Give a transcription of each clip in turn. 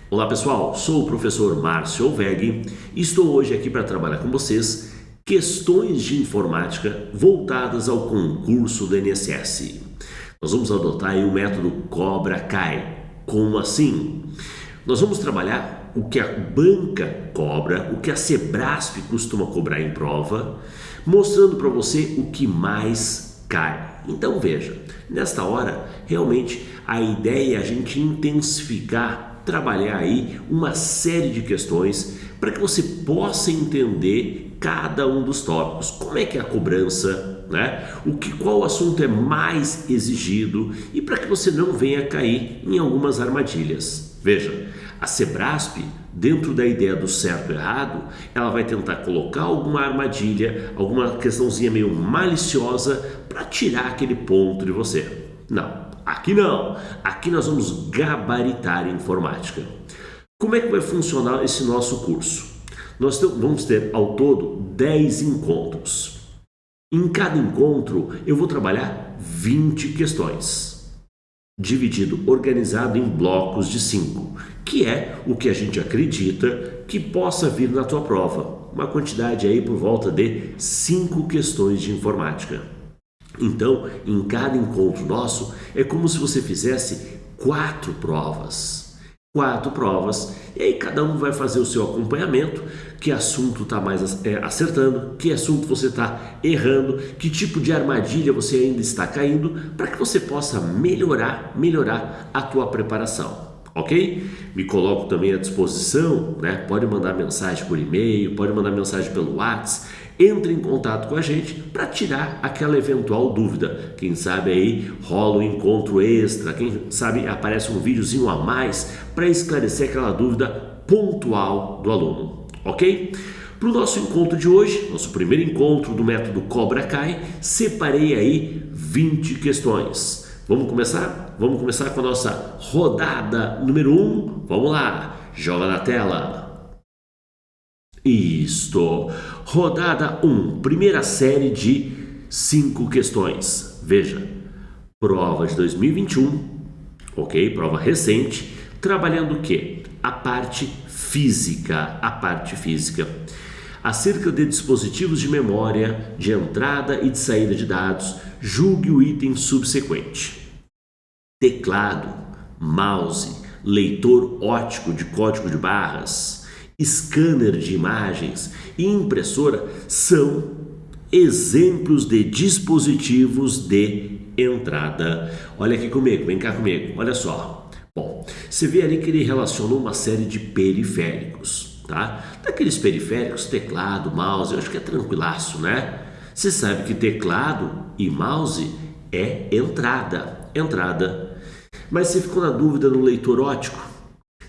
Olá pessoal, sou o professor Márcio Alveg e estou hoje aqui para trabalhar com vocês questões de informática voltadas ao concurso do INSS. Nós vamos adotar aí o método Cobra Cai. Como assim? Nós vamos trabalhar o que a banca cobra, o que a Sebrasp costuma cobrar em prova, mostrando para você o que mais cai. Então veja, nesta hora realmente a ideia é a gente intensificar, trabalhar aí uma série de questões para que você possa entender cada um dos tópicos. Como é que é a cobrança, né? Qual assunto é mais exigido e para que você não venha cair em algumas armadilhas. Veja, a Sebrasp, dentro da ideia do certo e errado, ela vai tentar colocar alguma armadilha, alguma questãozinha meio maliciosa para tirar aquele ponto de você. Não. Aqui não, aqui nós vamos gabaritar informática. Como é que vai funcionar esse nosso curso? Nós vamos ter ao todo 10 encontros. Em cada encontro eu vou trabalhar 20 questões, organizado em blocos de 5, que é o que a gente acredita que possa vir na tua prova. Uma quantidade aí por volta de 5 questões de informática. Então, em cada encontro nosso, é como se você fizesse 4 provas. 4 provas, e aí cada um vai fazer o seu acompanhamento, que assunto está mais acertando, que assunto você está errando, que tipo de armadilha você ainda está caindo, para que você possa melhorar a tua preparação. Ok? Me coloco também à disposição, né? Pode mandar mensagem por e-mail, pode mandar mensagem pelo WhatsApp, entre em contato com a gente para tirar aquela eventual dúvida. Quem sabe aí rola um encontro extra, quem sabe aparece um videozinho a mais para esclarecer aquela dúvida pontual do aluno, ok? Para o nosso encontro de hoje, nosso primeiro encontro do método Cobra Cai, separei aí 20 questões. Vamos começar? Vamos começar com a nossa rodada número 1. Vamos lá, joga na tela. Isto, rodada 1, primeira série de 5 questões. Veja, prova de 2021, ok? Prova recente, trabalhando o quê? A parte física, Acerca de dispositivos de memória, de entrada e de saída de dados, julgue o item subsequente. Teclado, mouse, leitor óptico de código de barras, scanner de imagens e impressora são exemplos de dispositivos de entrada. Olha aqui comigo, vem cá comigo, olha só. Bom, você vê ali que ele relacionou uma série de periféricos, tá? Daqueles periféricos, teclado, mouse, eu acho que é tranquilaço, né? Você sabe que teclado e mouse é entrada. Mas você ficou na dúvida no leitor óptico?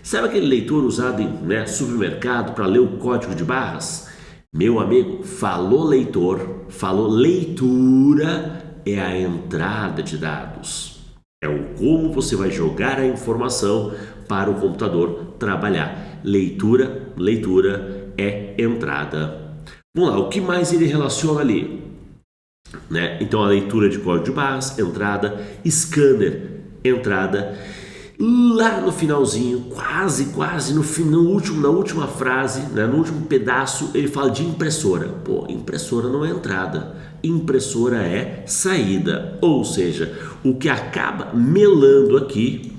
Sabe aquele leitor usado em supermercado para ler o código de barras? Meu amigo, falou leitor, falou leitura, é a entrada de dados. É o como você vai jogar a informação para o computador trabalhar. Leitura é entrada. Vamos lá, o que mais ele relaciona ali? Então a leitura de código de barras, entrada, scanner, entrada. Lá no finalzinho, quase na última frase, no último pedaço, ele fala de impressora. Pô, impressora não é entrada, impressora é saída. Ou seja, o que acaba melando aqui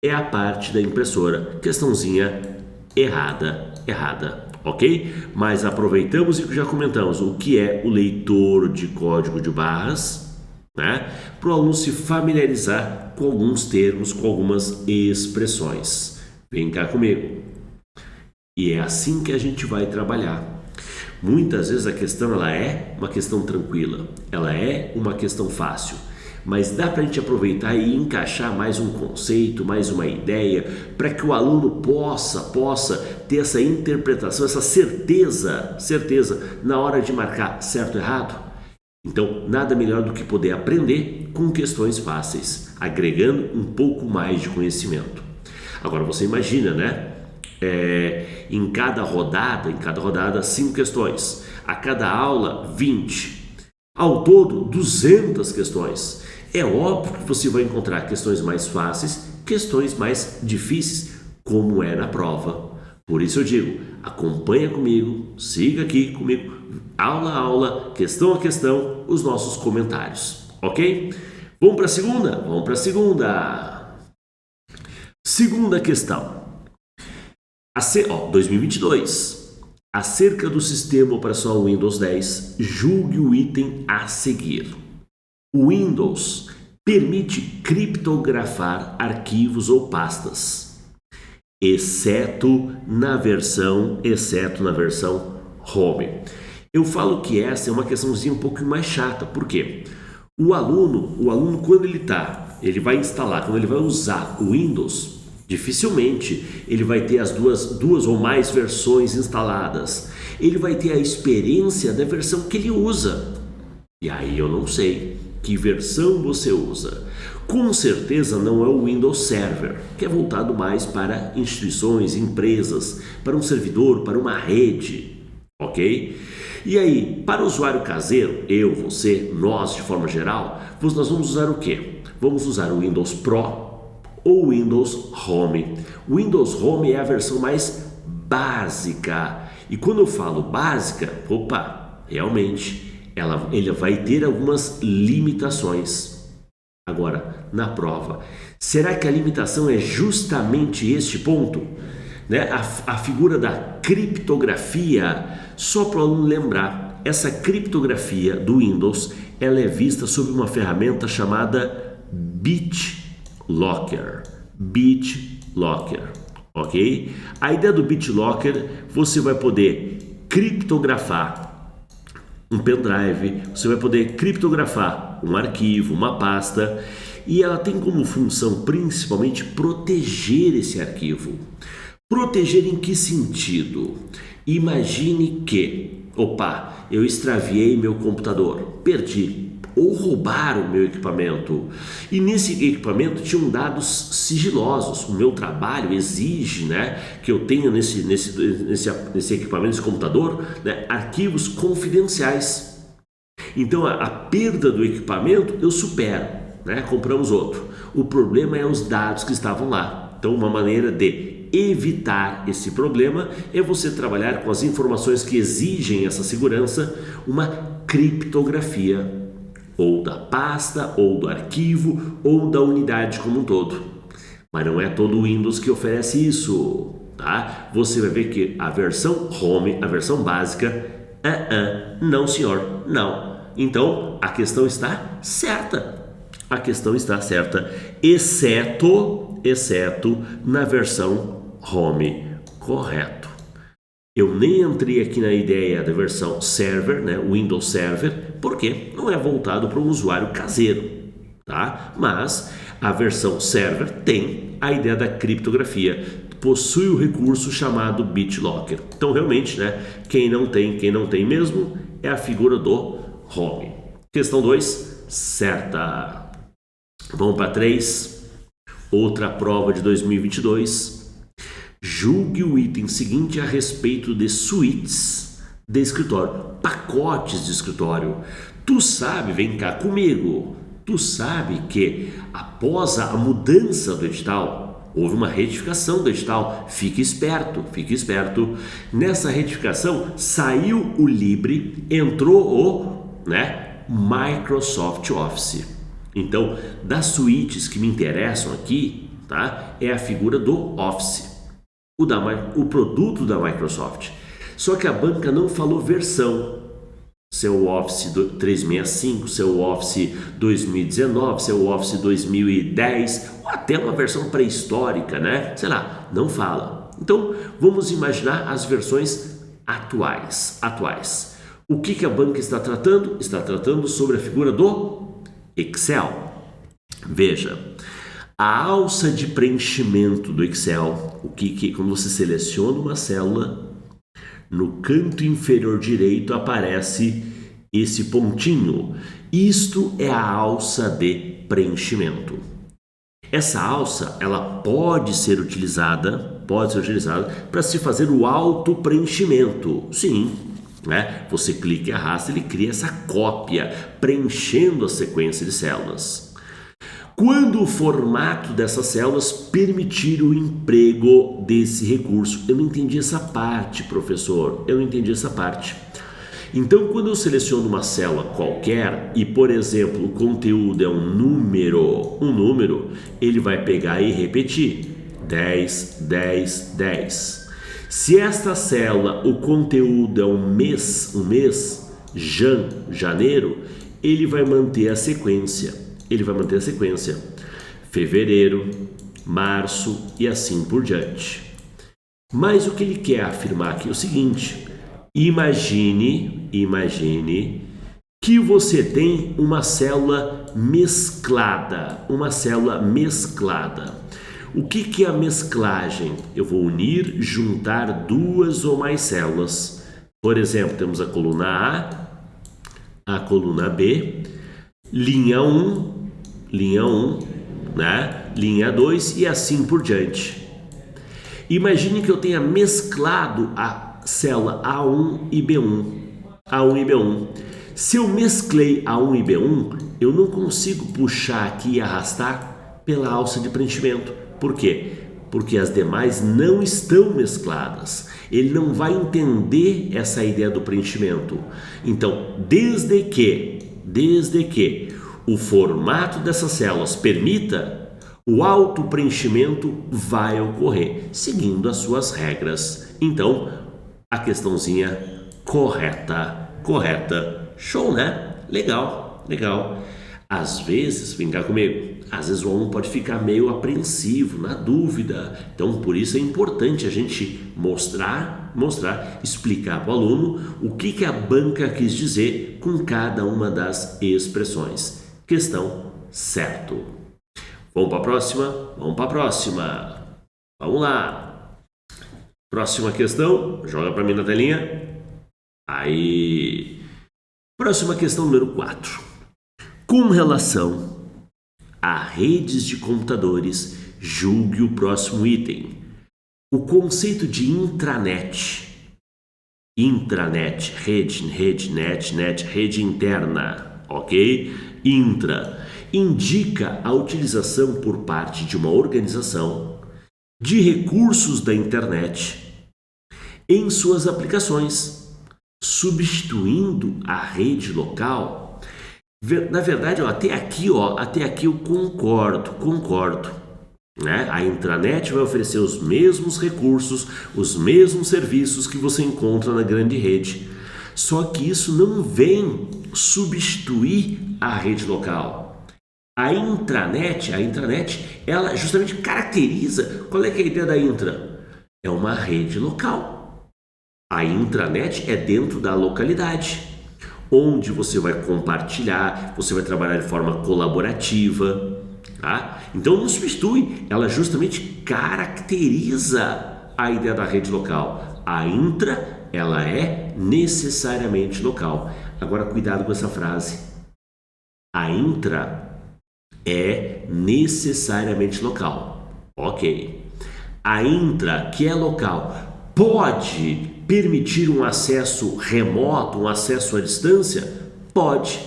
é a parte da impressora. Questãozinha errada, ok? Mas aproveitamos e já comentamos o que é o leitor de código de barras, para o aluno se familiarizar com alguns termos, com algumas expressões. Vem cá comigo. E é assim que a gente vai trabalhar. Muitas vezes a questão ela é uma questão tranquila, ela é uma questão fácil, mas dá para a gente aproveitar e encaixar mais um conceito, mais uma ideia, para que o aluno possa ter essa interpretação, essa certeza na hora de marcar certo ou errado. Então, nada melhor do que poder aprender com questões fáceis, agregando um pouco mais de conhecimento. Agora você imagina, em cada rodada 5 questões, a cada aula 20, ao todo 200 questões. É óbvio que você vai encontrar questões mais fáceis, questões mais difíceis, como é na prova. Por isso eu digo, acompanha comigo, siga aqui comigo, aula a aula, questão a questão, os nossos comentários, ok? Vamos para a segunda? Vamos para a segunda. Segunda questão. 2022. Acerca do sistema operacional Windows 10, julgue o item a seguir. O Windows permite criptografar arquivos ou pastas, exceto na versão Home. Eu falo que essa é uma questãozinha um pouco mais chata, por quê? O aluno quando ele vai instalar, quando ele vai usar o Windows, dificilmente ele vai ter as duas ou mais versões instaladas. Ele vai ter a experiência da versão que ele usa. E aí eu não sei que versão você usa. Com certeza não é o Windows Server, que é voltado mais para instituições, empresas, para um servidor, para uma rede, ok? E aí, para o usuário caseiro, eu, você, nós de forma geral, nós vamos usar o quê? Vamos usar o Windows Pro ou o Windows Home. O Windows Home é a versão mais básica. E quando eu falo básica, realmente, ele vai ter algumas limitações. Agora, na prova, será que a limitação é justamente este ponto? Né? A figura da criptografia, só para o aluno lembrar, essa criptografia do Windows, ela é vista sob uma ferramenta chamada BitLocker. BitLocker, ok? A ideia do BitLocker, você vai poder criptografar um pendrive, você vai poder criptografar um arquivo, uma pasta, e ela tem como função principalmente proteger esse arquivo. Proteger em que sentido? Imagine que, eu extraviei meu computador, perdi, ou roubaram o meu equipamento, e nesse equipamento tinham dados sigilosos. O meu trabalho exige, que eu tenha nesse equipamento, nesse computador, arquivos confidenciais. Então a perda do equipamento eu supero, compramos outro. O problema é os dados que estavam lá. Então uma maneira de evitar esse problema é você trabalhar com as informações que exigem essa segurança, uma criptografia, ou da pasta, ou do arquivo, ou da unidade como um todo. Mas não é todo o Windows que oferece isso, tá? Você vai ver que a versão Home, a versão básica, não senhor, não. Então, a questão está certa. A questão está certa, exceto na versão Home, correto. Eu nem entrei aqui na ideia da versão Server, Windows Server, porque não é voltado para um usuário caseiro, tá? Mas a versão Server tem a ideia da criptografia, possui o recurso chamado BitLocker. Então, realmente, quem não tem mesmo, é a figura do Home. Questão 2, certa. Vamos para 3. Outra prova de 2022. Julgue o item seguinte a respeito de suítes de escritório, pacotes de escritório. Tu sabe, vem cá comigo, tu sabe que após a mudança do edital, houve uma retificação do edital. Fique esperto. Nessa retificação saiu o Libre, entrou o Microsoft Office. Então, das suítes que me interessam aqui, tá? É a figura do Office. O produto da Microsoft. Só que a banca não falou versão. Seu Office 365, seu Office 2019, seu Office 2010, ou até uma versão pré-histórica, Sei lá, não fala. Então, vamos imaginar as versões atuais. O que a banca está tratando? Está tratando sobre a figura do Excel. Veja, a alça de preenchimento do Excel, quando você seleciona uma célula, no canto inferior direito aparece esse pontinho. Isto é a alça de preenchimento. Essa alça, ela pode ser utilizada para se fazer o auto-preenchimento. Sim, Você clica e arrasta, ele cria essa cópia, preenchendo a sequência de células. quando o formato dessas células permitir o emprego desse recurso. Eu não entendi essa parte, professor, eu não entendi essa parte. Então, quando eu seleciono uma célula qualquer e, por exemplo, o conteúdo é um número, ele vai pegar e repetir 10, 10, 10. Se esta célula, o conteúdo é um mês, janeiro, ele vai manter a sequência. Fevereiro, março e assim por diante. Mas o que ele quer afirmar aqui é o seguinte: imagine que você tem uma célula mesclada. O que é a mesclagem? Eu vou unir, juntar duas ou mais células. Por exemplo, temos a coluna A, a coluna B, linha 1, né? Linha 2 e assim por diante. Imagine que eu tenha mesclado a célula A1 e B1. Se eu mesclei A1 e B1, eu não consigo puxar aqui e arrastar pela alça de preenchimento. Por quê? Porque as demais não estão mescladas. Ele não vai entender essa ideia do preenchimento. Então, desde que o formato dessas células permita, o autopreenchimento vai ocorrer, seguindo as suas regras. Então, a questãozinha correta. Show, né? Legal. Às vezes, vem cá comigo, às vezes o aluno pode ficar meio apreensivo, na dúvida. Então, por isso é importante a gente mostrar, explicar para o aluno o que a banca quis dizer com cada uma das expressões. Questão certo. Vamos para a próxima? Vamos lá. Próxima questão, joga para mim na telinha. Aí. Próxima questão número 4. Com relação a redes de computadores, julgue o próximo item. O conceito de intranet, rede, net, rede interna, ok? Indica a utilização por parte de uma organização de recursos da internet em suas aplicações, substituindo a rede local. Na verdade, até aqui eu concordo, né? A intranet vai oferecer os mesmos recursos, os mesmos serviços que você encontra na grande rede. Só que isso não vem substituir a rede local. A intranet, ela justamente caracteriza. Qual é que é a ideia da intra? É uma rede local. A intranet é dentro da localidade, onde você vai compartilhar, você vai trabalhar de forma colaborativa, tá? Então não substitui, ela justamente caracteriza a ideia da rede local. A intra, ela é necessariamente local. Agora cuidado com essa frase. A intra é necessariamente local. Ok. A intra, que é local, pode permitir um acesso remoto, um acesso à distância? Pode.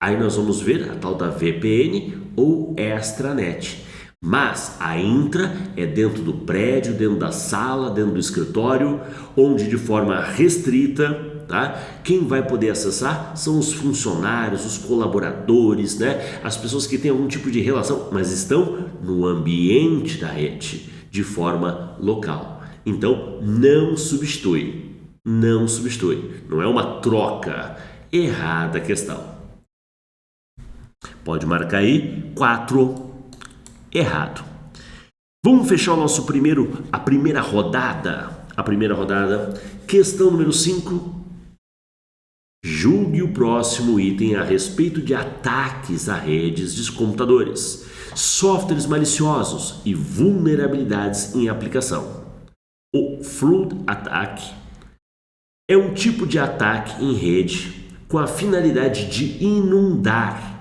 Aí nós vamos ver a tal da VPN ou extranet. Mas a intra é dentro do prédio, dentro da sala, dentro do escritório, onde de forma restrita, tá? Quem vai poder acessar são os funcionários, os colaboradores, né? As pessoas que têm algum tipo de relação, mas estão no ambiente da rede, de forma local. Então, não substitui. Não é uma troca. Errada a questão. Pode marcar aí 4. Errado. Vamos fechar a primeira rodada. Questão número 5. Julgue o próximo item a respeito de ataques a redes de computadores, softwares maliciosos e vulnerabilidades em aplicação. O flood attack é um tipo de ataque em rede com a finalidade de inundar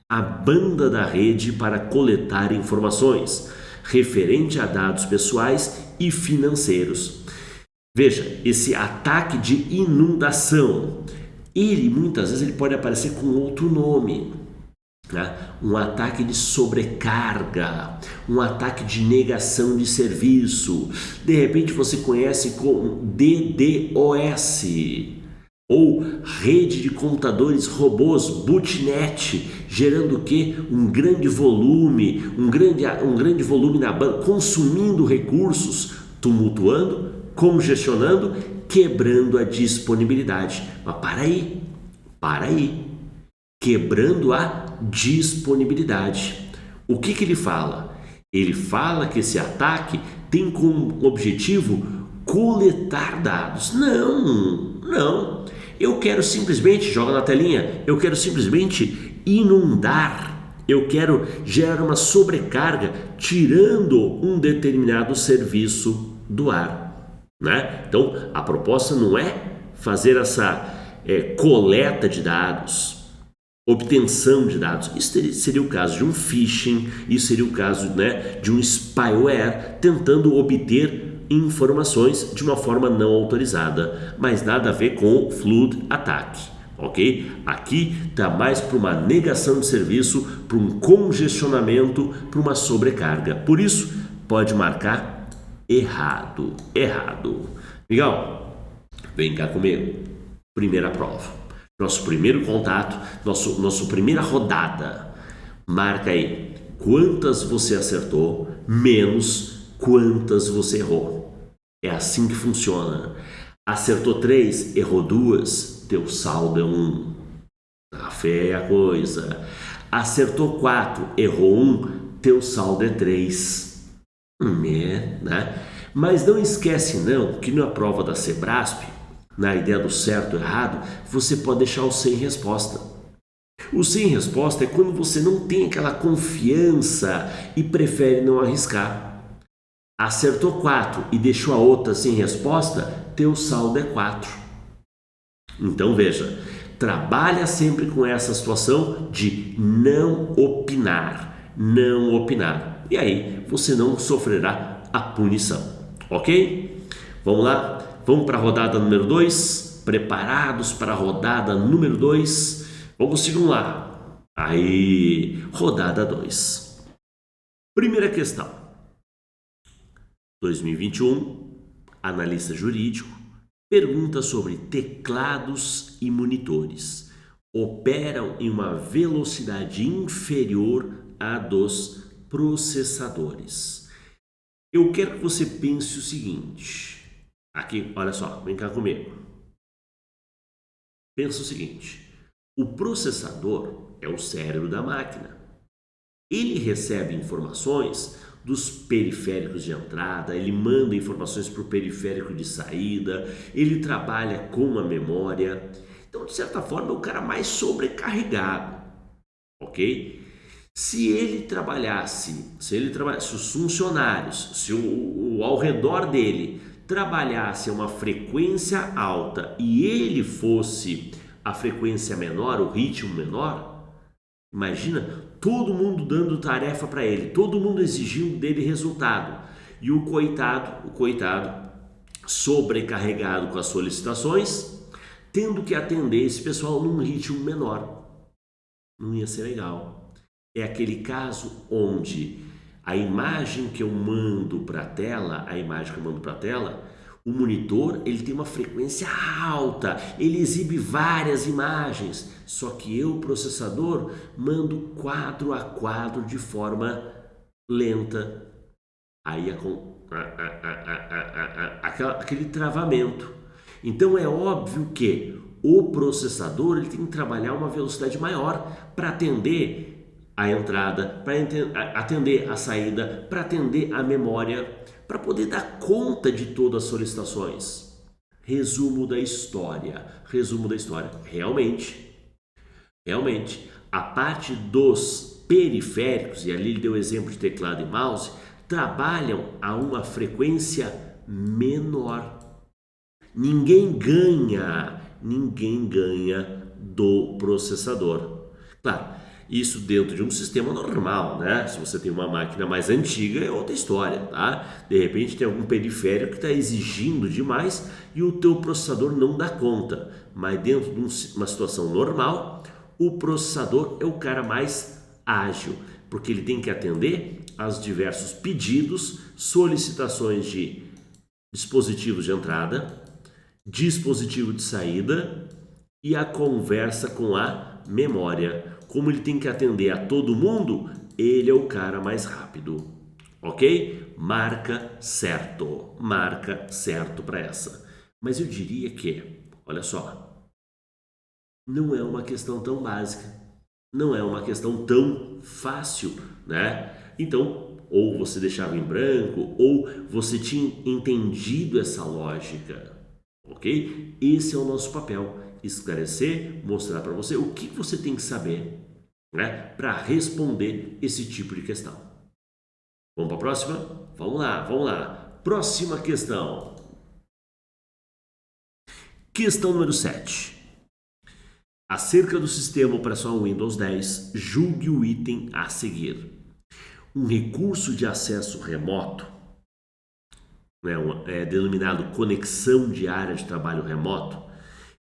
a banda da rede para coletar informações referente a dados pessoais e financeiros. Veja, esse ataque de inundação, muitas vezes ele pode aparecer com outro nome. né? Um ataque de sobrecarga, um ataque de negação de serviço. De repente você conhece como DDoS, ou rede de computadores robôs, bootnet, gerando o quê? Um grande volume na banda, consumindo recursos, tumultuando, congestionando, quebrando a disponibilidade. Mas para aí, quebrando a disponibilidade. O que ele fala? Ele fala que esse ataque tem como objetivo coletar dados. Não. Eu quero simplesmente, joga na telinha, eu quero simplesmente inundar, eu quero gerar uma sobrecarga, tirando um determinado serviço do ar, né? Então, a proposta não é fazer essa coleta de dados, obtenção de dados. Isso seria o caso de um phishing, isso seria o caso, né, de um spyware tentando obter informações de uma forma não autorizada, mas nada a ver com flood attack, ok? Aqui está mais para uma negação de serviço, para um congestionamento, para uma sobrecarga. Por isso, pode marcar errado. Legal? Vem cá comigo. Primeira prova. Nosso primeiro contato, nossa primeira rodada. Marca aí quantas você acertou, menos quantas você errou. É assim que funciona. Acertou 3, errou 2, teu saldo é 1. Tá feia a coisa. Acertou 4, errou 1, teu saldo é 3. Né? Mas não esquece não que na prova da Sebrasp, na ideia do certo ou errado, você pode deixar o sem resposta. O sem resposta é quando você não tem aquela confiança e prefere não arriscar. Acertou 4 e deixou a outra sem resposta, teu saldo é 4. Então veja, trabalha sempre com essa situação de não opinar. E aí você não sofrerá a punição, ok? Vamos lá? Vamos para a rodada número 2? Preparados para a rodada número 2? Vamos lá. Aí, rodada 2. Primeira questão. 2021, analista jurídico, pergunta sobre teclados e monitores. Operam em uma velocidade inferior à dos processadores. Eu quero que você pense o seguinte. Aqui, olha só, vem cá comigo. Pensa o seguinte. O processador é o cérebro da máquina. Ele recebe informações dos periféricos de entrada, ele manda informações para o periférico de saída, ele trabalha com a memória. Então, de certa forma, é o cara mais sobrecarregado, ok? Se os funcionários, se o ao redor dele trabalhasse a uma frequência alta e ele fosse a frequência menor, o ritmo menor, imagina todo mundo dando tarefa para ele, todo mundo exigindo dele resultado. E o coitado, sobrecarregado com as solicitações, tendo que atender esse pessoal num ritmo menor. Não ia ser legal. É aquele caso onde a imagem que eu mando para a tela, o monitor ele tem uma frequência alta, ele exibe várias imagens, só que eu, processador, mando quadro a quadro de forma lenta. Aí aquele travamento. Então é óbvio que o processador ele tem que trabalhar uma velocidade maior para atender a entrada, para atender a saída, para atender a memória, para poder dar conta de todas as solicitações. Resumo da história. Realmente, a parte dos periféricos, e ali ele deu exemplo de teclado e mouse, trabalham a uma frequência menor. Ninguém ganha do processador. Claro, isso dentro de um sistema normal, né? Se você tem uma máquina mais antiga é outra história, tá? De repente tem algum periférico que está exigindo demais e o teu processador não dá conta. Mas dentro de uma situação normal, o processador é o cara mais ágil, porque ele tem que atender aos diversos pedidos, solicitações de dispositivos de entrada, dispositivo de saída e a conversa com a memória. Como ele tem que atender a todo mundo, ele é o cara mais rápido, ok? Marca certo para essa. Mas eu diria que, olha só, não é uma questão tão básica, não é uma questão tão fácil, né? Então, ou você deixava em branco, ou você tinha entendido essa lógica, ok? Esse é o nosso papel, esclarecer, mostrar para você o que você tem que saber, né, para responder esse tipo de questão. Vamos para a próxima? Vamos lá. Próxima questão. Questão número 7. Acerca do sistema operacional Windows 10, julgue o item a seguir. Um recurso de acesso remoto, né, denominado conexão de área de trabalho remoto,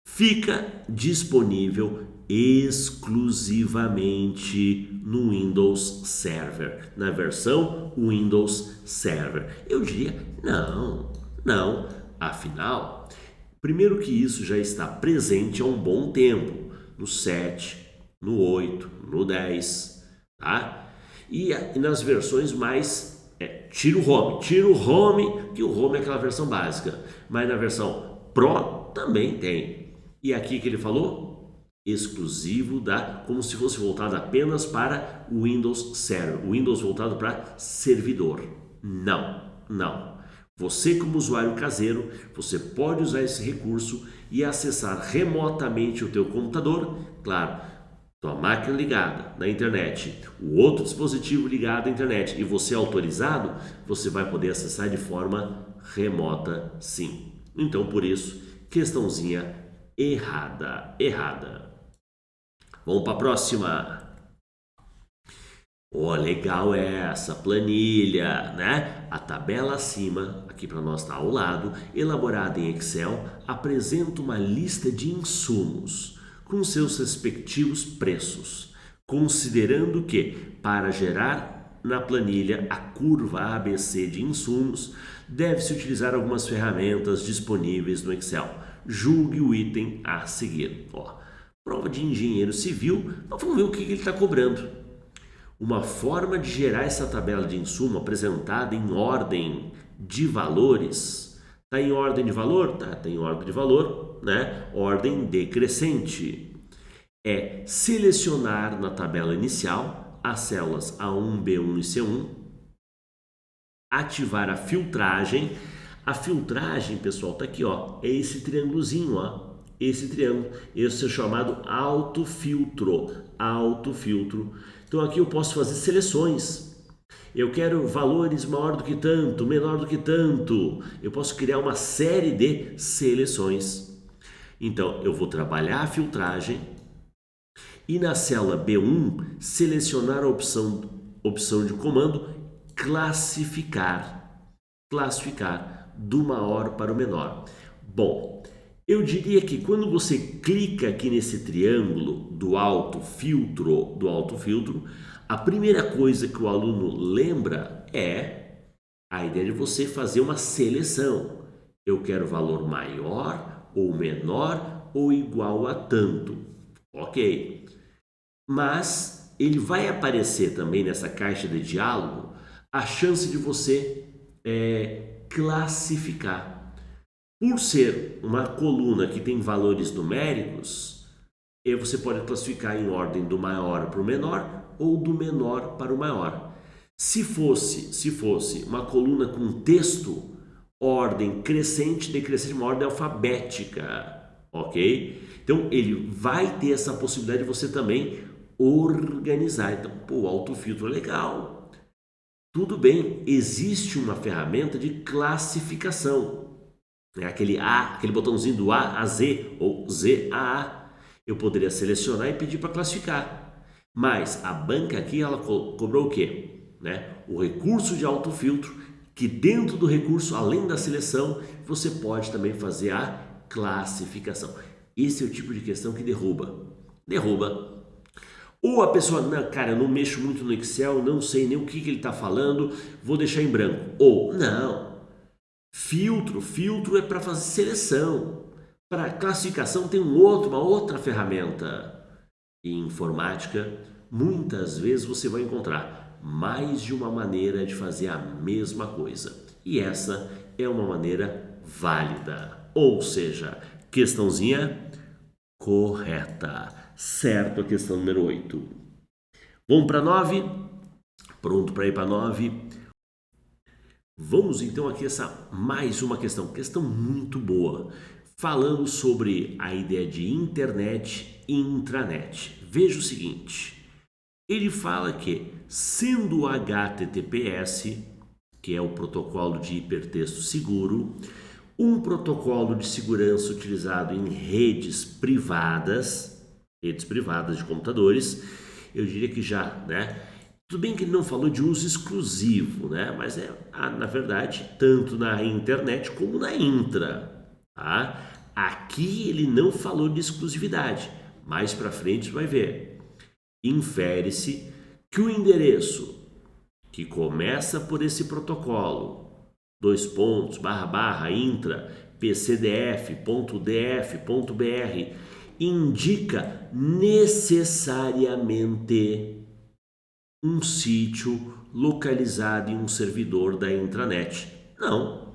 fica disponível exclusivamente no Windows Server, na versão Windows Server. Eu diria não. Afinal, primeiro que isso já está presente há um bom tempo, no 7, no 8, no 10, tá? E nas versões mais... tira o home, que o home é aquela versão básica, mas na versão Pro também tem. E aqui que ele falou, exclusivo como se fosse voltado apenas para o Windows Server, o Windows voltado para servidor. Não. Você, como usuário caseiro, você pode usar esse recurso e acessar remotamente o teu computador, claro, tua máquina ligada na internet, o outro dispositivo ligado à internet e você autorizado, você vai poder acessar de forma remota, sim. Então, por isso, questãozinha errada. Vamos para a próxima. Legal essa planilha, né? A tabela acima, aqui para nós está ao lado, elaborada em Excel, apresenta uma lista de insumos com seus respectivos preços, considerando que, para gerar na planilha a curva ABC de insumos, deve-se utilizar algumas ferramentas disponíveis no Excel. Julgue o item a seguir. Prova de engenheiro civil, nós vamos ver o que ele está cobrando. Uma forma de gerar essa tabela de insumo apresentada em ordem de valores. Está em ordem de valor? Tá em ordem de valor, né? Ordem decrescente. É selecionar na tabela inicial as células A1, B1 e C1. Ativar a filtragem. A filtragem, pessoal, está aqui, é esse triângulozinho, esse triângulo. Esse é chamado autofiltro. Então aqui eu posso fazer seleções. Eu quero valores maior do que tanto, menor do que tanto. Eu posso criar uma série de seleções. Então eu vou trabalhar a filtragem e na célula B1 selecionar a opção de comando classificar do maior para o menor. Bom, eu diria que quando você clica aqui nesse triângulo do autofiltro, a primeira coisa que o aluno lembra é a ideia de você fazer uma seleção. Eu quero valor maior ou menor ou igual a tanto. Ok. Mas ele vai aparecer também nessa caixa de diálogo a chance de você classificar. Por ser uma coluna que tem valores numéricos, você pode classificar em ordem do maior para o menor ou do menor para o maior. Se fosse uma coluna com texto, ordem crescente, decrescente, uma ordem alfabética, ok? Então ele vai ter essa possibilidade de você também organizar. Então, o autofiltro é legal. Tudo bem, existe uma ferramenta de classificação. Aquele botãozinho do A a Z ou Z a A. Eu poderia selecionar e pedir para classificar. Mas a banca aqui, ela cobrou o quê? O recurso de autofiltro, que dentro do recurso, além da seleção, você pode também fazer a classificação. Esse é o tipo de questão que derruba. Ou a pessoa, não, cara, eu não mexo muito no Excel, não sei nem o que ele está falando, vou deixar em branco. Ou, não, filtro é para fazer seleção. Para classificação tem uma outra ferramenta. Em informática, muitas vezes você vai encontrar mais de uma maneira de fazer a mesma coisa. E essa é uma maneira válida. Ou seja, questãozinha correta. Certo a questão número 8. Vamos para 9? Pronto para ir para 9? Vamos então aqui essa mais uma questão muito boa, falando sobre a ideia de internet e intranet. Veja o seguinte, ele fala que sendo o HTTPS, que é o protocolo de hipertexto seguro, um protocolo de segurança utilizado em redes privadas de computadores, eu diria que já, né? Tudo bem que ele não falou de uso exclusivo, né? Mas na verdade, tanto na internet como na intra, tá? Aqui ele não falou de exclusividade. Mais para frente você vai ver. Infere-se que o endereço que começa por esse protocolo, intra, pcdf.df.br, indica necessariamente um sítio localizado em um servidor da intranet. Não,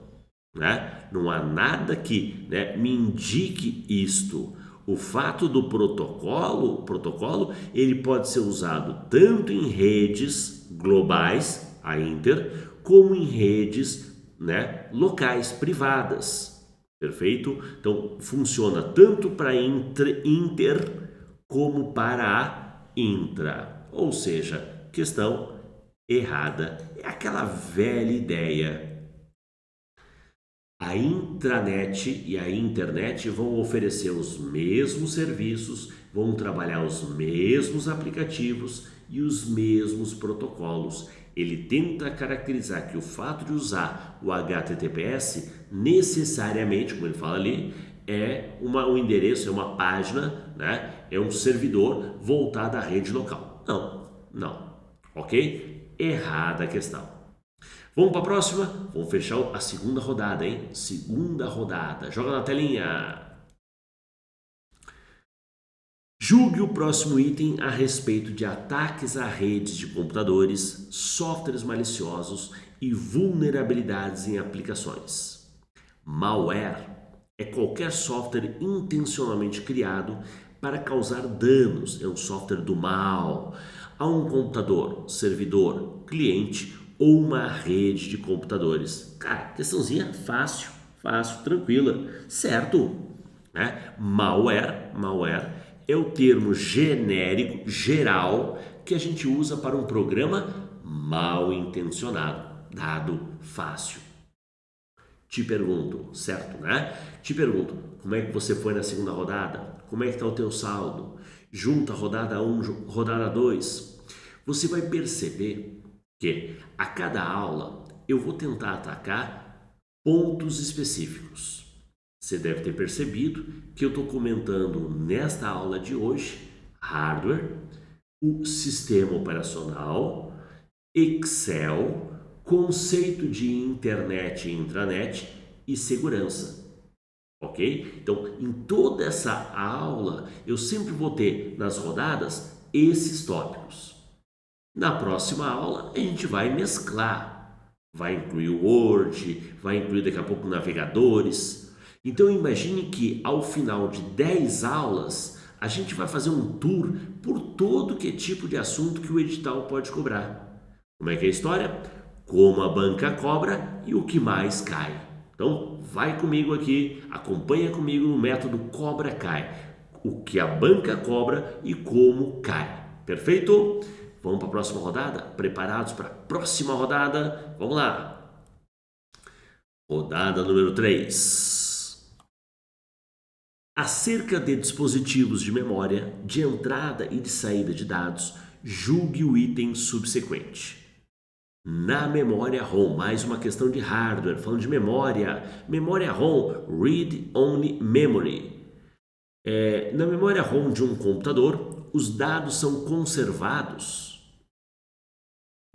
né? Não há nada que, né, me indique isto. O fato do protocolo, ele pode ser usado tanto em redes globais, a inter, como em redes, né, locais, privadas. Perfeito? Então, funciona tanto para inter como para a intra. Ou seja, questão errada. É aquela velha ideia. A intranet e a internet vão oferecer os mesmos serviços, vão trabalhar os mesmos aplicativos e os mesmos protocolos. Ele tenta caracterizar que o fato de usar o HTTPS necessariamente, como ele fala ali, é um endereço, é uma página, né? É um servidor voltado à rede local. Não. Ok? Errada a questão. Vamos para a próxima? Vamos fechar a segunda rodada, hein? Segunda rodada. Joga na telinha. Julgue o próximo item a respeito de ataques a redes de computadores, softwares maliciosos e vulnerabilidades em aplicações. Malware é qualquer software intencionalmente criado para causar danos, é um software do mal, a um computador, servidor, cliente ou uma rede de computadores. Cara, questãozinha fácil, tranquila, certo? Né? Malware é o termo genérico, geral, que a gente usa para um programa mal intencionado, dado fácil. Te pergunto, certo, né? Te pergunto, como é que você foi na segunda rodada? Como é que está o teu saldo? Junta rodada 1, rodada 2. Você vai perceber que a cada aula eu vou tentar atacar pontos específicos. Você deve ter percebido que eu estou comentando nesta aula de hoje hardware, o sistema operacional, Excel, conceito de internet e intranet e segurança. Ok? Então, em toda essa aula, eu sempre vou ter nas rodadas esses tópicos. Na próxima aula, a gente vai mesclar. Vai incluir o Word, vai incluir daqui a pouco navegadores. Então, imagine que ao final de 10 aulas, a gente vai fazer um tour por todo que tipo de assunto que o edital pode cobrar. Como é que é a história? Como a banca cobra e o que mais cai. Então, vai comigo aqui, acompanha comigo no método cobra-cai. O que a banca cobra e como cai. Perfeito? Vamos para a próxima rodada? Preparados para a próxima rodada? Vamos lá! Rodada número 3. Acerca de dispositivos de memória, de entrada e de saída de dados, julgue o item subsequente. Na memória ROM, mais uma questão de hardware, falando de memória. Memória ROM, Read Only Memory. Na memória ROM de um computador, os dados são conservados?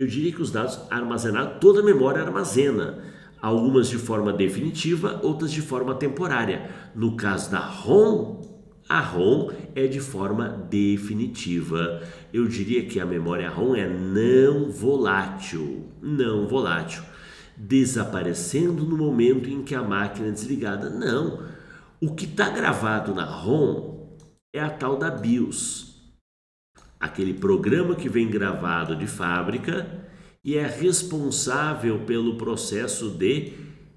Eu diria que os dados armazenados, toda a memória armazena, algumas de forma definitiva, outras de forma temporária. No caso da ROM, a ROM é de forma definitiva. Eu diria que a memória ROM é não volátil, desaparecendo no momento em que a máquina é desligada. Não, o que está gravado na ROM é a tal da BIOS, aquele programa que vem gravado de fábrica e é responsável pelo processo de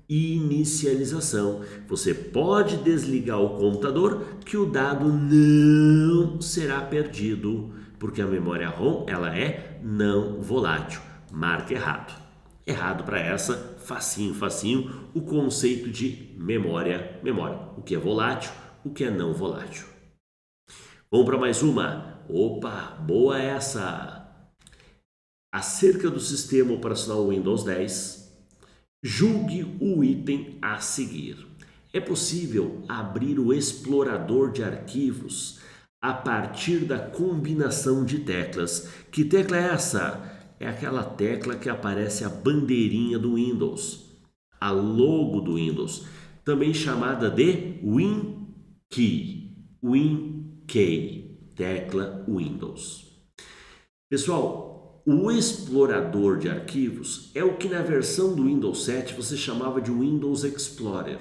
inicialização. Você pode desligar o computador que o dado não será perdido, porque a memória ROM ela é não volátil. Marca errado. Errado para essa, facinho, o conceito de memória. O que é volátil, o que é não volátil. Vamos para mais uma. Opa, boa essa! Acerca do sistema operacional Windows 10, julgue o item a seguir. É possível abrir o explorador de arquivos a partir da combinação de teclas. Que tecla é essa? É aquela tecla que aparece a bandeirinha do Windows, a logo do Windows, também chamada de WinKey, tecla Windows. Pessoal, o explorador de arquivos é o que na versão do Windows 7 você chamava de Windows Explorer.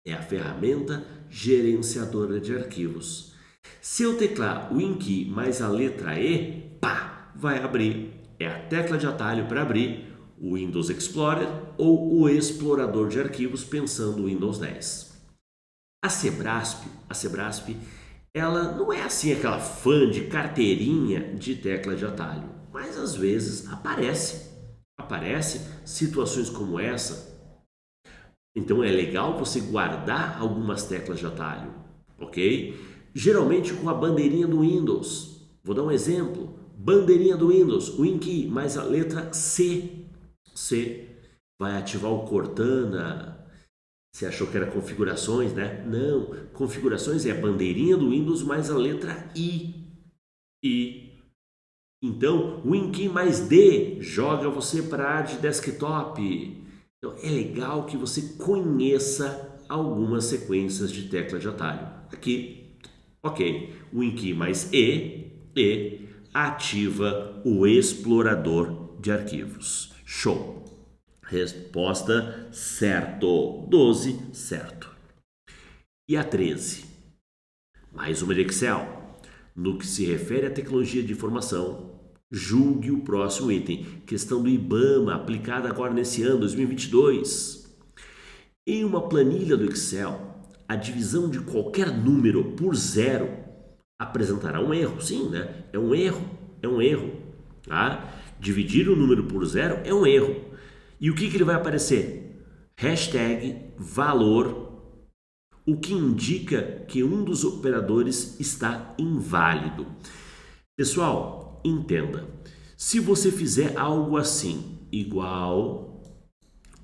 É a ferramenta gerenciadora de arquivos. Se eu teclar WinKey mais a letra E, pá, vai abrir. É a tecla de atalho para abrir o Windows Explorer ou o explorador de arquivos pensando no Windows 10. A Cebrasp, ela não é assim aquela fã de carteirinha de tecla de atalho, mas às vezes aparece situações como essa. Então é legal você guardar algumas teclas de atalho, ok? Geralmente com a bandeirinha do Windows. Vou dar um exemplo. Bandeirinha do Windows, WinKey mais a letra C. Vai ativar o Cortana. Você achou que era configurações, né? Não, configurações é a bandeirinha do Windows mais a letra I. Então, WinKey mais D joga você para a área de desktop. Então, é legal que você conheça algumas sequências de tecla de atalho. Aqui, ok, WinKey mais E ativa o explorador de arquivos. Show! Resposta certo. 12, certo. E a 13? Mais uma de Excel. No que se refere à tecnologia de informação, julgue o próximo item. Questão do IBAMA, aplicada agora nesse ano, 2022. Em uma planilha do Excel, a divisão de qualquer número por zero apresentará um erro. Sim, né? É um erro. Tá? Dividir o número por zero é um erro. E o que ele vai aparecer? Hashtag valor, o que indica que um dos operadores está inválido. Pessoal, entenda. Se você fizer algo assim, igual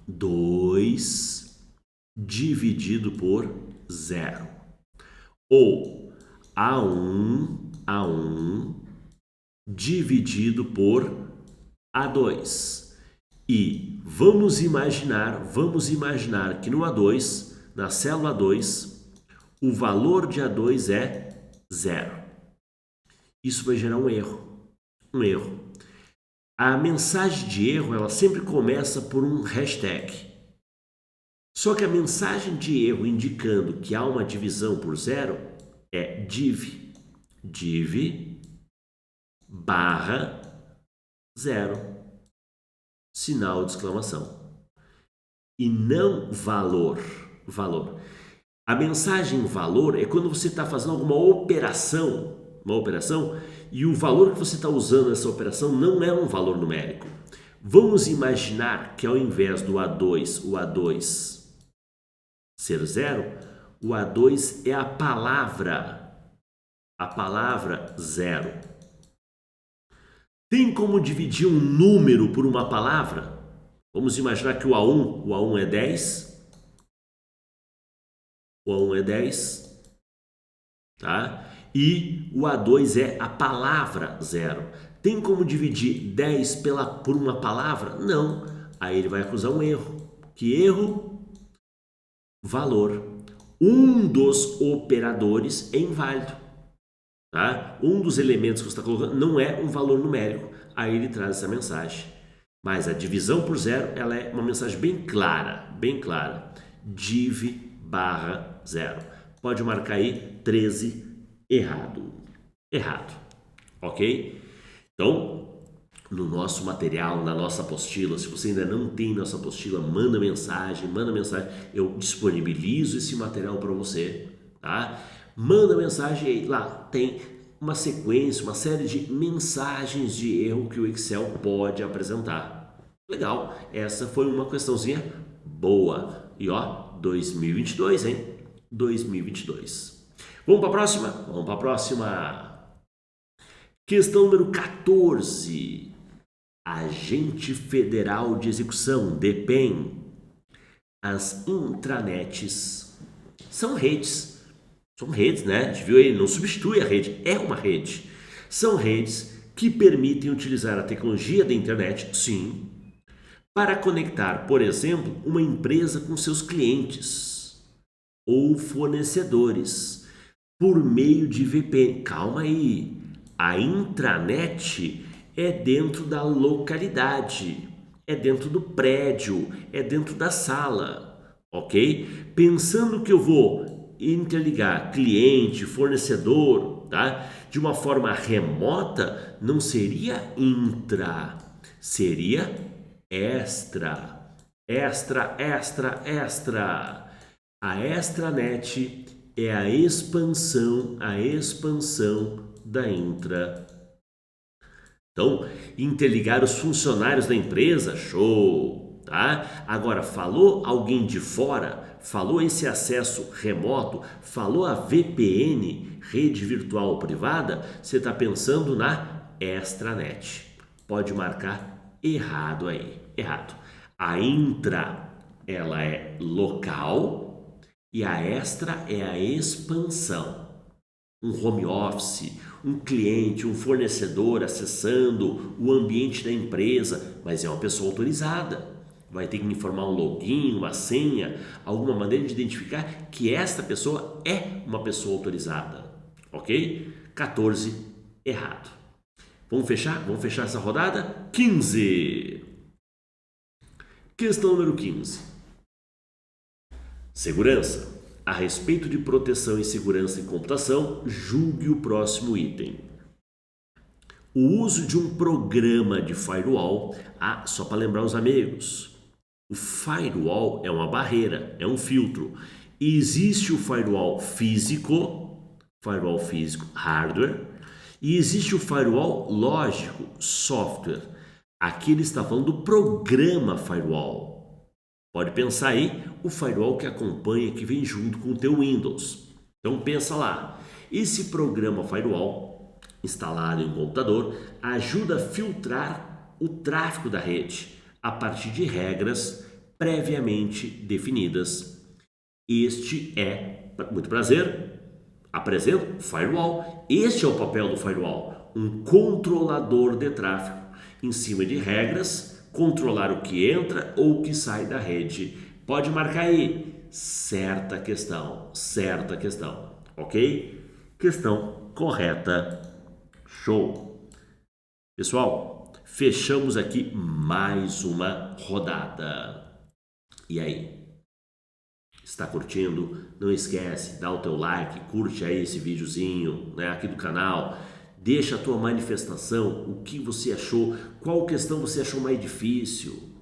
2 dividido por 0, ou A1 dividido por A2. E vamos imaginar que no A2, na célula A2, o valor de A2 é 0. Isso vai gerar um erro. A mensagem de erro, ela sempre começa por um hashtag. Só que a mensagem de erro indicando que há uma divisão por 0 é div barra 0. Sinal de exclamação. E não valor. A mensagem valor é quando você está fazendo alguma operação, e o valor que você está usando nessa operação não é um valor numérico. Vamos imaginar que ao invés do A2, o A2 ser 0, o A2 é a palavra 0. Tem como dividir um número por uma palavra? Vamos imaginar que o A1 é 10. O A1 é 10, tá? E o A2 é a palavra zero. Tem como dividir 10 por uma palavra? Não. Aí ele vai acusar um erro. Que erro? Valor. Um dos operadores é inválido. Tá? Um dos elementos que você está colocando não é um valor numérico. Aí ele traz essa mensagem. Mas a divisão por zero, ela é uma mensagem bem clara, bem clara. Div barra zero. Pode marcar aí 13, errado. Errado. Ok? Então, no nosso material, na nossa apostila, se você ainda não tem nossa apostila, manda mensagem, eu disponibilizo esse material para você, tá? Manda mensagem aí, lá tem uma sequência, uma série de mensagens de erro que o Excel pode apresentar. Legal, essa foi uma questãozinha boa. E ó, 2022, hein? 2022. Vamos para a próxima? Vamos para a próxima. Questão número 14. Agente Federal de Execução, DEPEN. As intranets são redes. São redes, né? A gente viu aí, não substitui a rede, é uma rede. São redes que permitem utilizar a tecnologia da internet, sim, para conectar, por exemplo, uma empresa com seus clientes ou fornecedores por meio de VPN. Calma aí, a intranet é dentro da localidade, é dentro do prédio, é dentro da sala, ok? Pensando que eu vou interligar cliente, fornecedor, tá? De uma forma remota, não seria intra, seria extra. Extra, extra, extra. A extranet é a expansão da intra. Então, interligar os funcionários da empresa, show, tá? Agora, falou alguém de fora, falou esse acesso remoto, falou a VPN, rede virtual privada, você está pensando na extranet. Pode marcar errado aí, errado. A intra, ela é local e a extra é a expansão. Um home office, um cliente, um fornecedor acessando o ambiente da empresa, mas é uma pessoa autorizada. Vai ter que informar um login, uma senha, alguma maneira de identificar que esta pessoa é uma pessoa autorizada. Ok? 14, errado. Vamos fechar? Vamos fechar essa rodada? 15. Questão número 15. Segurança. A respeito de proteção e segurança em computação, julgue o próximo item. O uso de um programa de firewall. Só para lembrar os amigos, o firewall é uma barreira, é um filtro. E existe o firewall físico, hardware, e existe o firewall lógico, software. Aqui ele está falando do programa firewall. Pode pensar aí o firewall que acompanha, que vem junto com o teu Windows. Então pensa lá, esse programa firewall instalado em um computador ajuda a filtrar o tráfego da rede a partir de regras previamente definidas. Este é, muito prazer, apresento o firewall. Este é o papel do firewall, um controlador de tráfego em cima de regras, controlar o que entra ou o que sai da rede. Pode marcar aí, certa questão, ok? Questão correta, show. Pessoal, fechamos aqui mais uma rodada. E aí? Está curtindo? Não esquece, dá o teu like, curte aí esse videozinho, né, aqui do canal. Deixa a tua manifestação, o que você achou, qual questão você achou mais difícil.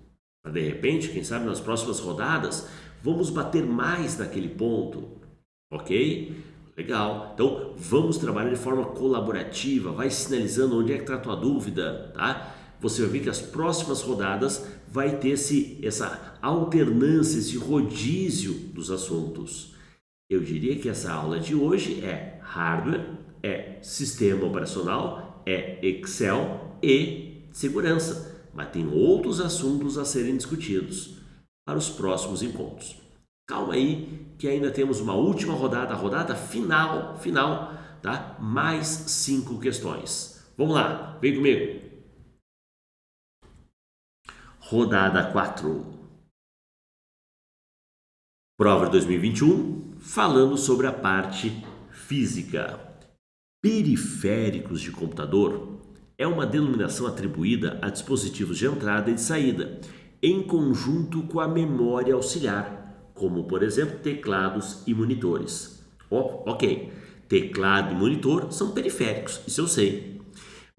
Para de repente, quem sabe nas próximas rodadas, vamos bater mais naquele ponto, ok? Legal, então vamos trabalhar de forma colaborativa, vai sinalizando onde é que está a tua dúvida, tá? Você vai ver que as próximas rodadas vai ter essa alternância, esse rodízio dos assuntos. Eu diria que essa aula de hoje é hardware, é sistema operacional, é Excel e segurança. Mas tem outros assuntos a serem discutidos para os próximos encontros. Calma aí, que ainda temos uma última rodada, a rodada final tá? Mais 5 questões. Vamos lá, vem comigo. Rodada 4. Prova de 2021, falando sobre a parte física. Periféricos de computador é uma denominação atribuída a dispositivos de entrada e de saída, em conjunto com a memória auxiliar, como, por exemplo, teclados e monitores. Ok, teclado e monitor são periféricos, isso eu sei.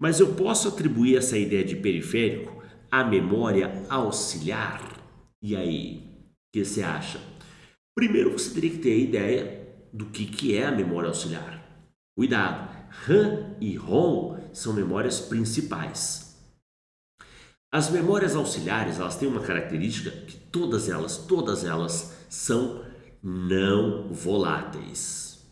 Mas eu posso atribuir essa ideia de periférico à memória auxiliar? E aí, o que você acha? Primeiro você teria que ter a ideia do que é a memória auxiliar. Cuidado, RAM e ROM são memórias principais. As memórias auxiliares, elas têm uma característica que todas elas são não voláteis.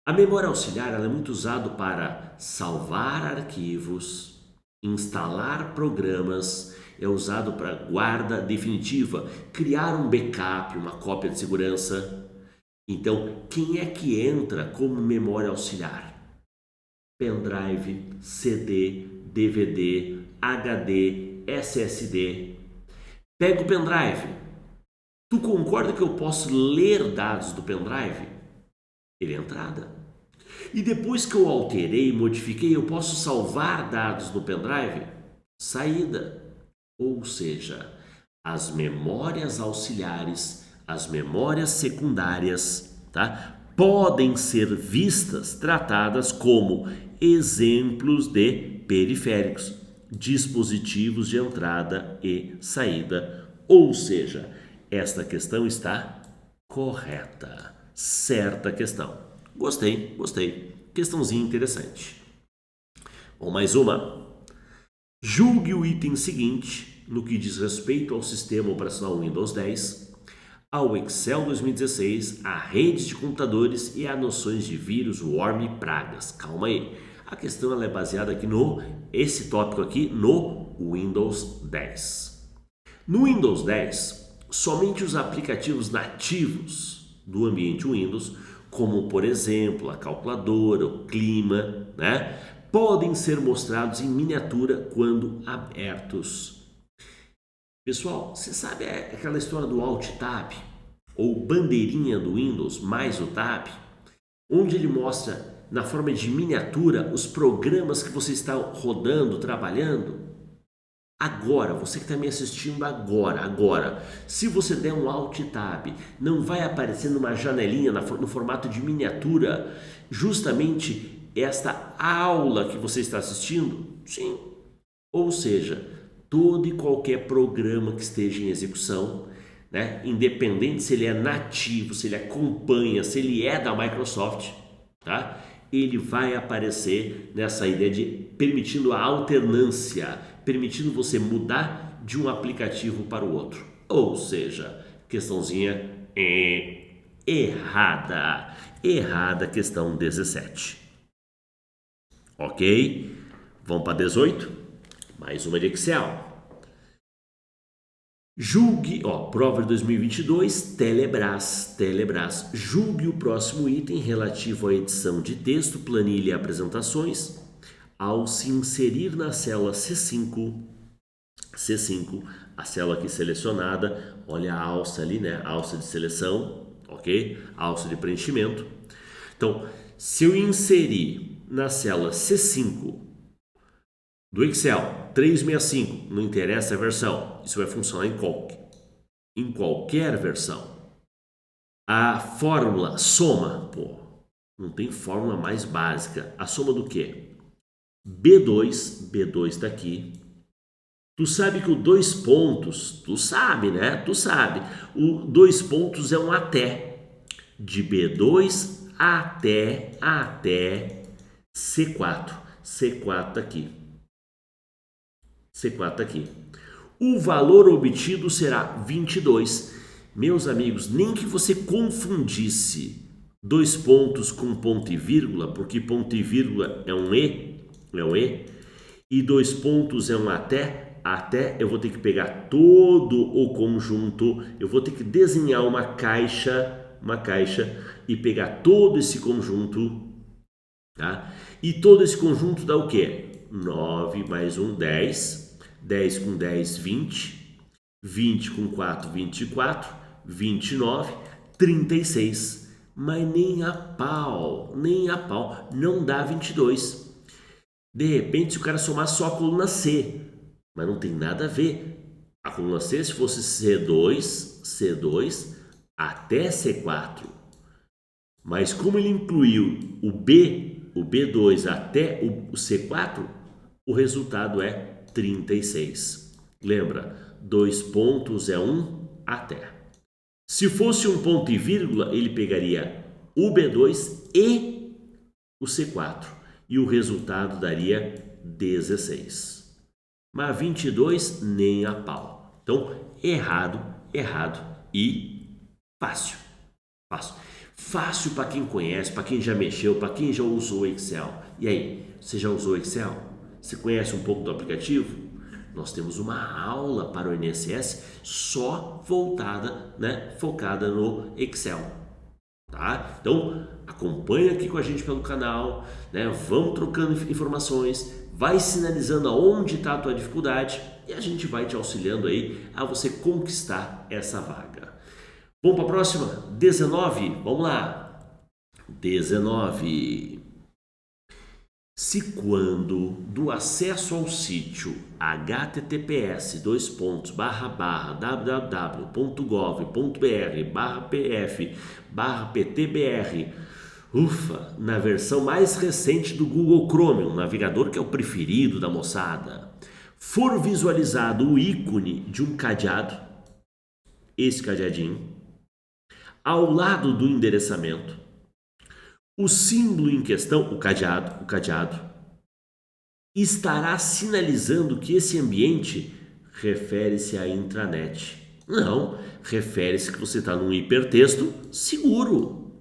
A memória auxiliar ela é muito usada para salvar arquivos, instalar programas, é usado para guarda definitiva, criar um backup, uma cópia de segurança. Então, quem é que entra como memória auxiliar? Pendrive, CD, DVD, HD, SSD. Pega o pendrive. Tu concorda que eu posso ler dados do pendrive? Ele é entrada. E depois que eu alterei, modifiquei, eu posso salvar dados no pendrive? Saída. Ou seja, as memórias auxiliares, as memórias secundárias, tá? Podem ser vistas, tratadas como exemplos de periféricos, dispositivos de entrada e saída. Ou seja, esta questão está correta. Certa questão. Gostei. Questãozinha interessante. Bom, mais uma. Julgue o item seguinte no que diz respeito ao sistema operacional Windows 10, ao Excel 2016, a redes de computadores e a noções de vírus, worm e pragas. Calma aí. A questão ela é baseada aqui esse tópico aqui no Windows 10. No Windows 10, somente os aplicativos nativos do ambiente Windows, como por exemplo a calculadora, o clima, né, podem ser mostrados em miniatura quando abertos. Pessoal, você sabe aquela história do Alt Tab ou bandeirinha do Windows mais o Tab, onde ele mostra na forma de miniatura os programas que você está rodando, trabalhando? Agora, você que está me assistindo agora, se você der um Alt Tab, não vai aparecer numa janelinha no formato de miniatura justamente esta aula que você está assistindo? Sim. Ou seja, todo e qualquer programa que esteja em execução, né, independente se ele é nativo, se ele acompanha, se ele é da Microsoft, tá? Ele vai aparecer nessa ideia de permitindo a alternância, permitindo você mudar de um aplicativo para o outro. Ou seja, questãozinha errada. Errada, questão 17. Ok? Vamos para 18? Mais uma de Excel. Julgue, prova de 2022, Telebrás. Julgue o próximo item relativo à edição de texto, planilha e apresentações ao se inserir na célula C5, a célula aqui selecionada, olha a alça ali, né? Alça de seleção, ok? Alça de preenchimento. Então, se eu inserir na célula C5 do Excel 365, não interessa a versão, isso vai funcionar em qualquer versão. A fórmula soma, não tem fórmula mais básica. A soma do quê? B2 está aqui. Tu sabe que o 2 pontos, tu sabe, né? Tu sabe. O 2 pontos é um até. De B2 até C4. C4 aqui. C4 aqui. O valor obtido será 22. Meus amigos, nem que você confundisse 2 pontos com ponto e vírgula, porque ponto e vírgula é um E, e 2 pontos é um até eu vou ter que pegar todo o conjunto, eu vou ter que desenhar uma caixa e pegar todo esse conjunto tá? E todo esse conjunto dá o quê? 9 mais 1, 10. 10 com 10, 20. 20 com 4, 24. 29, 36. Mas nem a pau, não dá 22. De repente, se o cara somar só a coluna C, mas não tem nada a ver. A coluna C, se fosse C2 até C4. Mas como ele incluiu o B2 até o C4, o resultado é 36. Lembra, 2 pontos é 1 até. Se fosse um ponto e vírgula, ele pegaria o B2 e o C4. E o resultado daria 16. Mas 22 nem a pau. Então, errado e fácil. Fácil para quem conhece, para quem já mexeu, para quem já usou Excel. E aí, você já usou Excel? Você conhece um pouco do aplicativo? Nós temos uma aula para o INSS só voltada, focada no Excel, tá? Então, acompanha aqui com a gente pelo canal, vamos trocando informações, vai sinalizando aonde está a tua dificuldade e a gente vai te auxiliando aí a você conquistar essa vaga. Vamos para a próxima? 19, vamos lá. 19. Se quando do acesso ao sítio https://www.gov.br/pf/ptbr, na versão mais recente do Google Chrome, um navegador que é o preferido da moçada, for visualizado o ícone de um cadeado, esse cadeadinho, ao lado do endereçamento, o símbolo em questão, o cadeado, estará sinalizando que esse ambiente refere-se à intranet. Não, refere-se que você está num hipertexto seguro.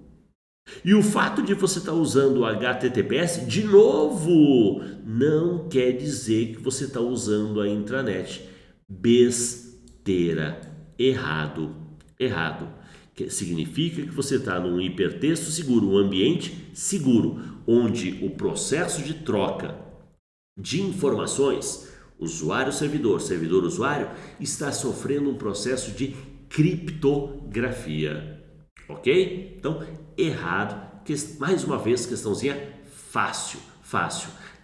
E o fato de você estar usando o HTTPS, de novo, não quer dizer que você está usando a intranet. Besteira. Errado. Que significa que você está num hipertexto seguro, um ambiente seguro, onde o processo de troca de informações, usuário-servidor, servidor-usuário, está sofrendo um processo de criptografia. Ok? Então, errado. Mais uma vez, questãozinha fácil.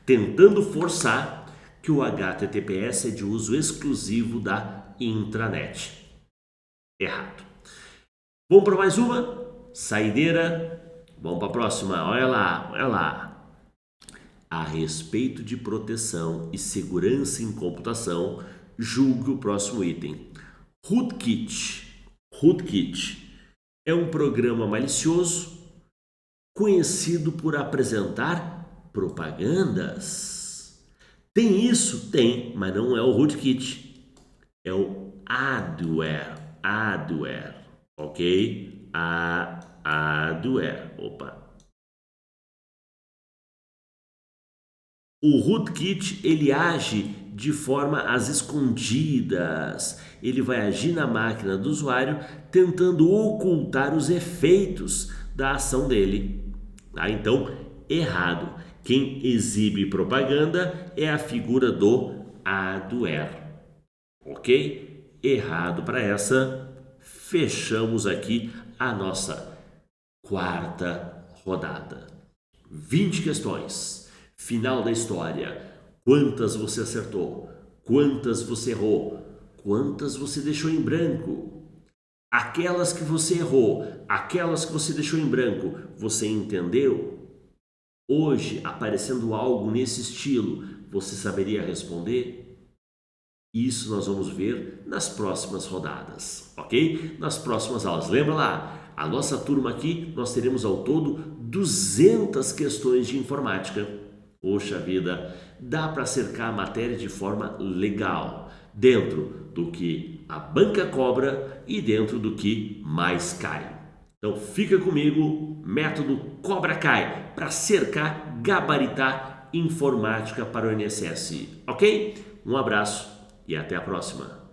Tentando forçar que o HTTPS é de uso exclusivo da intranet. Errado. Vamos para mais uma? Saideira. Vamos para a próxima. Olha lá. A respeito de proteção e segurança em computação, julgue o próximo item. Rootkit. Rootkit é um programa malicioso conhecido por apresentar propagandas. Tem isso? Tem, mas não é o rootkit. É o adware. Ok? Adware. O rootkit, ele age de forma às escondidas. Ele vai agir na máquina do usuário tentando ocultar os efeitos da ação dele. Tá? Então, errado. Quem exibe propaganda é a figura do adware. Ok? Errado para essa. Fechamos aqui a nossa quarta rodada. 20 questões. Final da história. Quantas você acertou? Quantas você errou? Quantas você deixou em branco? Aquelas que você errou, aquelas que você deixou em branco, você entendeu? Hoje, aparecendo algo nesse estilo, você saberia responder? Isso nós vamos ver nas próximas rodadas, ok? Nas próximas aulas. Lembra lá, a nossa turma aqui, nós teremos ao todo 200 questões de informática. Poxa vida, dá para cercar a matéria de forma legal, dentro do que a banca cobra e dentro do que mais cai. Então fica comigo, método Cobra Cai, para cercar, gabaritar informática para o INSS, ok? Um abraço e até a próxima.